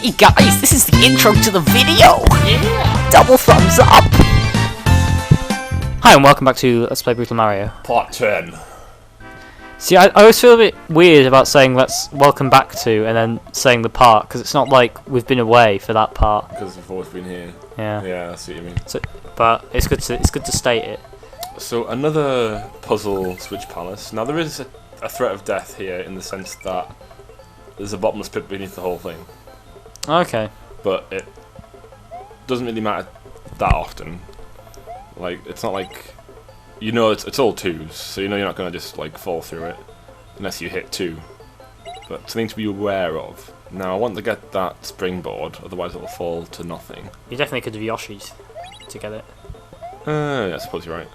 Hey guys, this is the intro to the video! Yeah! Double thumbs up! Hi and welcome back to Let's Play Brutal Mario. Part 10. See, I always feel a bit weird about saying let's welcome back to and then saying the part, because it's not like we've been away for that part. Because we've always been here. Yeah. Yeah, I see what you mean. So, but it's good to state it. So another puzzle switch palace. Now there is a threat of death here in the sense that there's a bottomless pit beneath the whole thing. Okay. But it doesn't really matter that often. Like, it's not like... You know it's all twos, so you know you're not going to just like fall through it unless you hit two. But something to be aware of. Now I want to get that springboard, otherwise it'll fall to nothing. You definitely could have Yoshi's to get it. Yeah, I suppose you're right.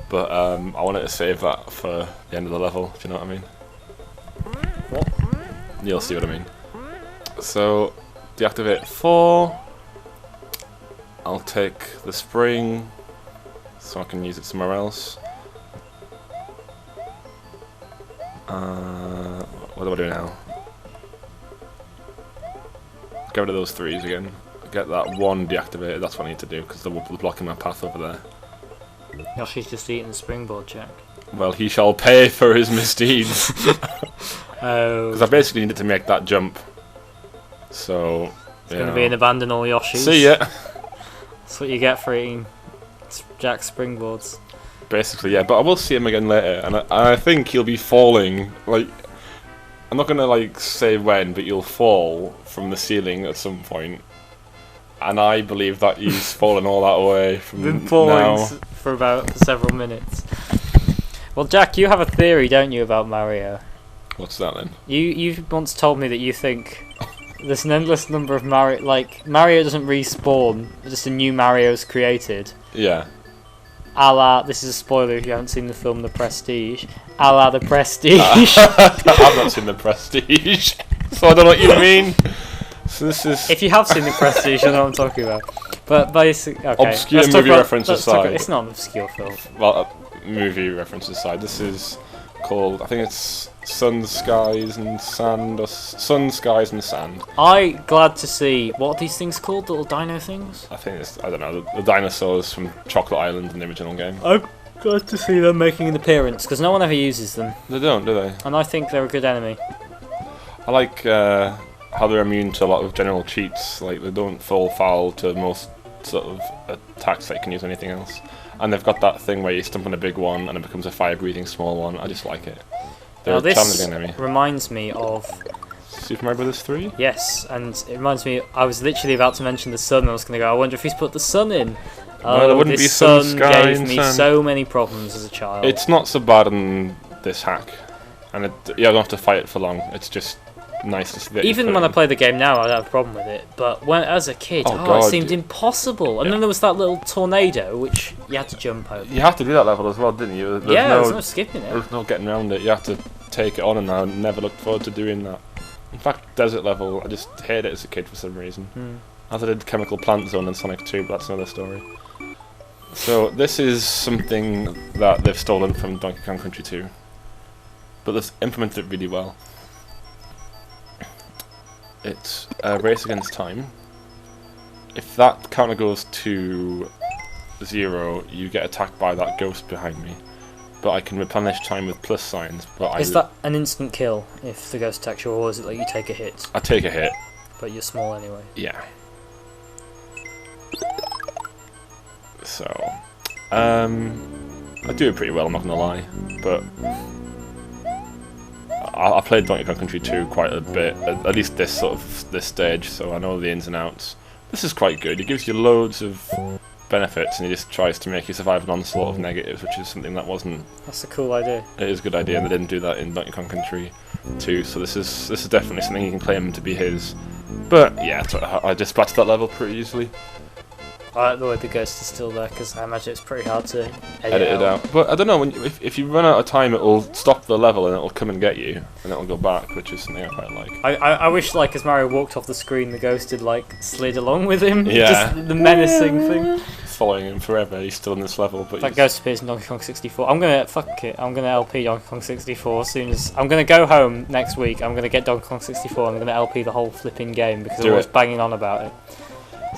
But I wanted to save that for the end of the level, if you know what I mean. What? You'll see what I mean. So, deactivate 4. I'll take the spring so I can use it somewhere else. What do I do now? Get rid of those 3s again. Get that 1 deactivated, that's what I need to do, because they're blocking my path over there. Yoshi's just eating the springboard, Jack. Well, he shall pay for his misdeeds. Oh. Because I basically needed to make that jump. So, it's going to be an abandon all Yoshis. See ya! That's what you get for eating Jack's springboards. Basically, yeah, but I will see him again later, and I think he'll be falling, like, I'm not gonna, like, say when, but he'll fall from the ceiling at some point, and I believe that he's fallen all that way from Been falling now. For about several minutes. Well, Jack, you have a theory, don't you, about Mario? What's that then? You once told me that you think there's an endless number of Mario, like, Mario doesn't respawn, just a new Mario's created. Yeah. A la, this is a spoiler if you haven't seen the film The Prestige, a la The Prestige. I've not seen The Prestige, so I don't know what you mean. So this is... If you have seen The Prestige, you know what I'm talking about. But basically, okay. Obscure movie reference aside. It's not an obscure film. Well, movie reference aside, this is called, I think it's Sun, Skies and Sand, or Sun, Skies and Sand. Glad to see, what are these things called, the little dino things? I think it's, I don't know, the dinosaurs from Chocolate Island in the original game. I'm glad to see them making an appearance, because no one ever uses them. They don't, do they? And I think they're a good enemy. I like how they're immune to a lot of general cheats, like they don't fall foul to most sort of attacks that you can use anything else. And they've got that thing where you stump on a big one and it becomes a fire-breathing small one. I just like it. They're now a challenging enemy. Reminds me of... Super Mario Bros. 3? Yes, and it reminds me, I was literally about to mention the sun, I was going to go, I wonder if he's put the sun in. No, there wouldn't be this sun, sun sky, gave and me sand. so many problems as a child. It's not so bad in this hack. And you don't have to fight it for long. It's just nice to see that. Even when I play the game now, I don't have a problem with it. But when as a kid, God, it seemed impossible. And then there was that little tornado, which you had to jump over. You had to do that level as well, didn't you? There's no skipping it. There was no getting around it. You had to take it on, and I never looked forward to doing that. In fact, desert level, I just hated it as a kid for some reason. As I did Chemical Plant Zone in Sonic 2, but that's another story. So this is something that they've stolen from Donkey Kong Country 2, but they've implemented it really well. It's a race against time. If that counter goes to 0, you get attacked by that ghost behind me. But I can replenish time with plus signs. But is that an instant kill if the ghost attacks you, or is it like you take a hit? I take a hit. But you're small anyway. Yeah. So, I do it pretty well, I'm not gonna lie. But I played Donkey Kong Country 2 quite a bit, at least this stage, so I know the ins and outs. This is quite good. It gives you loads of benefits, and it just tries to make you survive an onslaught of negatives, which is something that wasn't. That's a cool idea. It is a good idea, and they didn't do that in Donkey Kong Country 2. So this is definitely something you can claim to be his. But yeah, I just splattered that level pretty easily. I like the way the ghost is still there, because I imagine it's pretty hard to edit it out. But I don't know, if you run out of time, it'll stop the level and it'll come and get you, and it'll go back, which is something I quite like. I wish, like, as Mario walked off the screen, the ghost had, like, slid along with him. Yeah. Just the menacing thing. following him forever. He's still in this level, but that Ghost appears in Donkey Kong 64. I'm gonna fuck it. I'm gonna LP Donkey Kong 64 as soon as I'm gonna go home next week. I'm gonna get Donkey Kong 64. I'm gonna LP the whole flipping game because I was banging on about it.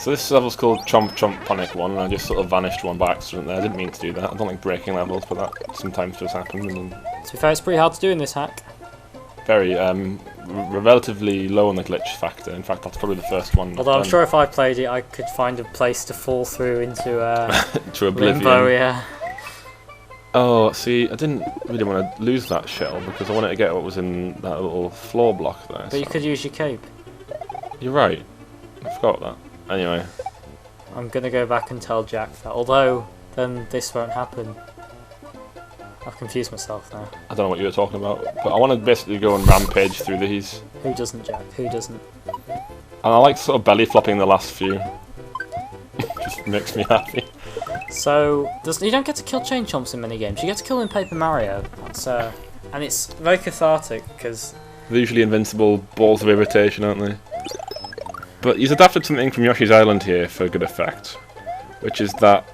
So this level's called Chomp Chomp Panic 1, and I just sort of vanished one by accident there. I didn't mean to do that. I don't like breaking levels, but that sometimes just happens. And to be fair, it's pretty hard to do in this hack. Very relatively low on the glitch factor. In fact, that's probably the first one. Although I'm sure if I played it, I could find a place to fall through into to Oblivion. Limbo, yeah. Oh, see, I didn't really want to lose that shell because I wanted to get what was in that little floor block there. But you could use your cape. You're right. I forgot that. Anyway. I'm gonna go back and tell Jack that. Although, then this won't happen. I've confused myself now. I don't know what you were talking about, but I want to basically go and rampage through these. Who doesn't, Jack? Who doesn't? And I like sort of belly flopping the last few. Just makes me happy. So, you don't get to kill Chain Chomps in many games. You get to kill them in Paper Mario. That's, and it's very cathartic because they're usually invincible balls of irritation, aren't they? But he's adapted something from Yoshi's Island here for good effect, which is that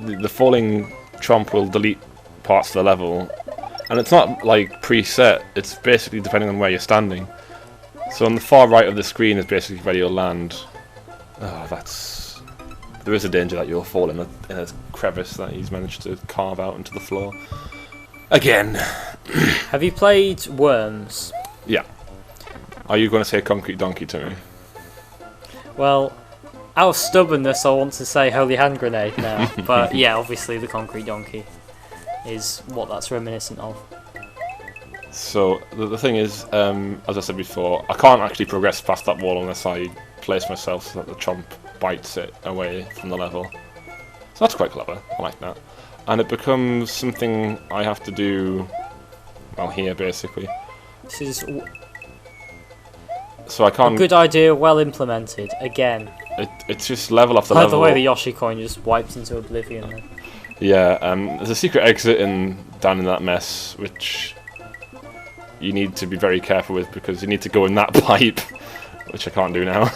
the falling chomp will delete parts of the level, and it's not like preset, it's basically depending on where you're standing. So on the far right of the screen is basically where you'll land. Oh, there is a danger that you'll fall in a crevice that he's managed to carve out into the floor. Again. Have you played Worms? Yeah. Are you going to say Concrete Donkey to me? Well, out of stubbornness I want to say Holy Hand Grenade now, but yeah, obviously the Concrete Donkey is what that's reminiscent of. So the thing is, as I said before, I can't actually progress past that wall unless I place myself so that the chomp bites it away from the level. So that's quite clever, I like that. And it becomes something I have to do, well, here basically. This is so I can't. A good idea, well implemented. Again. It's just level after level. level. By the way, the Yoshi coin just wipes into Oblivion. Then. Yeah, there's a secret exit down in that mess, which you need to be very careful with because you need to go in that pipe, which I can't do now,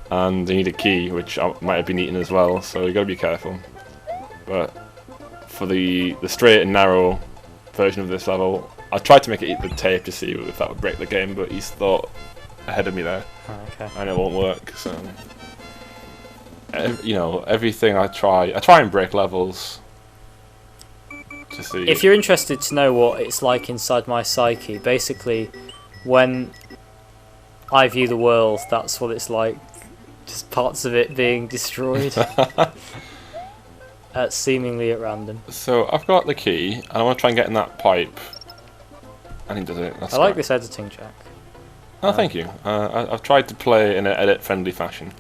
and you need a key, which I might have been eaten as well. So you got to be careful. But for the straight and narrow version of this level, I tried to make it eat the tape to see if that would break the game, but he's thought ahead of me there, and it won't work. So, you know, everything I try and break levels to see. If you're interested to know what it's like inside my psyche, basically, when I view the world, that's what it's like. Just parts of it being destroyed, seemingly at random. So I've got the key, and I want to try and get in that pipe, and he does it. That's I like this editing, Jack. Oh, thank you. I've tried to play in an edit-friendly fashion.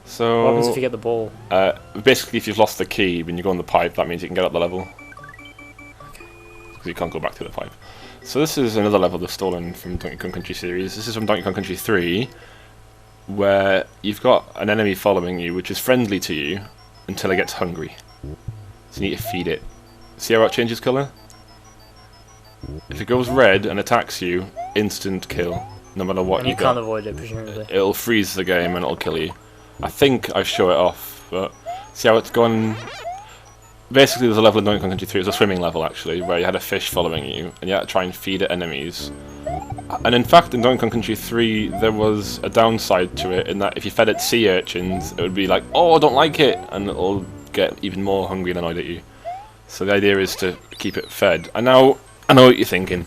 So what happens if you get the ball? Basically, if you've lost the key when you go in the pipe, that means you can get up the level. Because you can't go back to the pipe. So this is another level that's stolen from Donkey Kong Country series. This is from Donkey Kong Country 3, where you've got an enemy following you, which is friendly to you until it gets hungry. So you need to feed it. See how it changes colour? If it goes red and attacks you, instant kill. No matter what and you can't avoid it, presumably. It'll freeze the game and it'll kill you. I think I show it off, but see how it's gone. Basically, there's a level in Donkey Kong Country 3, it was a swimming level actually, where you had a fish following you, and you had to try and feed it enemies. And in fact, in Donkey Kong Country 3, there was a downside to it, in that if you fed it sea urchins, it would be like, oh, I don't like it, and it'll get even more hungry and annoyed at you. So the idea is to keep it fed. And now, I know what you're thinking.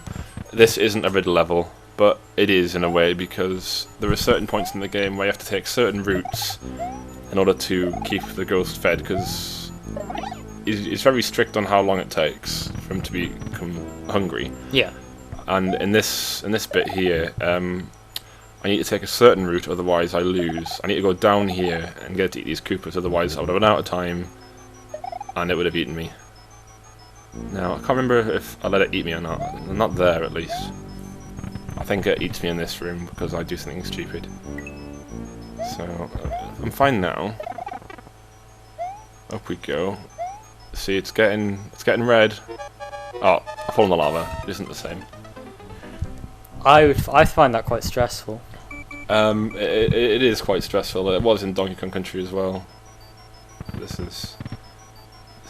This isn't a riddle level, but it is in a way, because there are certain points in the game where you have to take certain routes in order to keep the ghost fed, because he's very strict on how long it takes for him to become hungry. Yeah. And in this bit here, I need to take a certain route, otherwise I lose. I need to go down here and get to eat these Koopas, otherwise I would have run out of time, and it would have eaten me. Now, I can't remember if I let it eat me or not. I'm not there, at least. I think it eats me in this room because I do something stupid. So, I'm fine now. Up we go. See, it's getting red. Oh, I fall in the lava. It isn't the same. I find that quite stressful. It is quite stressful. It was in Donkey Kong Country as well. This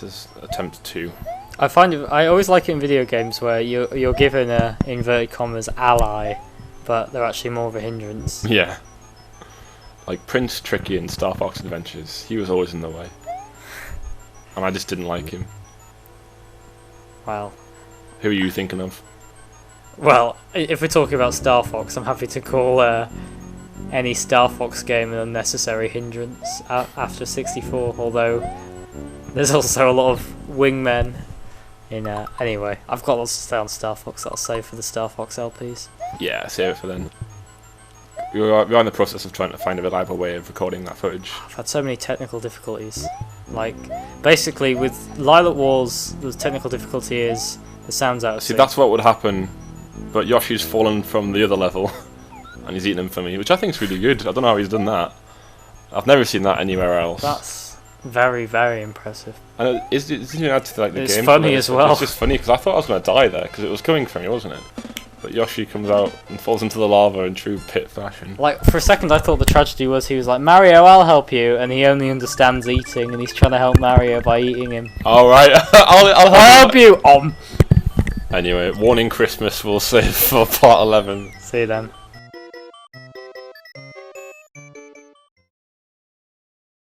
is attempt 2. I always like it in video games where you're given a inverted commas ally, but they're actually more of a hindrance. Yeah. Like Prince Tricky in Star Fox Adventures, he was always in the way. And I just didn't like him. Well. Who are you thinking of? Well, if we're talking about Star Fox, I'm happy to call any Star Fox game an unnecessary hindrance after 64, although there's also a lot of wingmen in... anyway, I've got lots to say on Star Fox that I'll save for the Star Fox LPs. Yeah, save it for then. We're in the process of trying to find a reliable way of recording that footage. I've had so many technical difficulties. Like, basically with Lilac Wars, the technical difficulty is the sound's out of sync. See, that's what would happen, but Yoshi's fallen from the other level, and he's eating them for me, which I think is really good. I don't know how he's done that. I've never seen that anywhere else. That's very, very impressive. And it doesn't even add to like the game. It's funny as well. It's just funny because I thought I was going to die there because it was coming from me, wasn't it? But Yoshi comes out and falls into the lava in true pit fashion. Like, for a second I thought the tragedy was he was like, Mario, I'll help you, and he only understands eating, and he's trying to help Mario by eating him. Alright, I'll help you! Anyway, warning Christmas we'll save for part 11. See you then.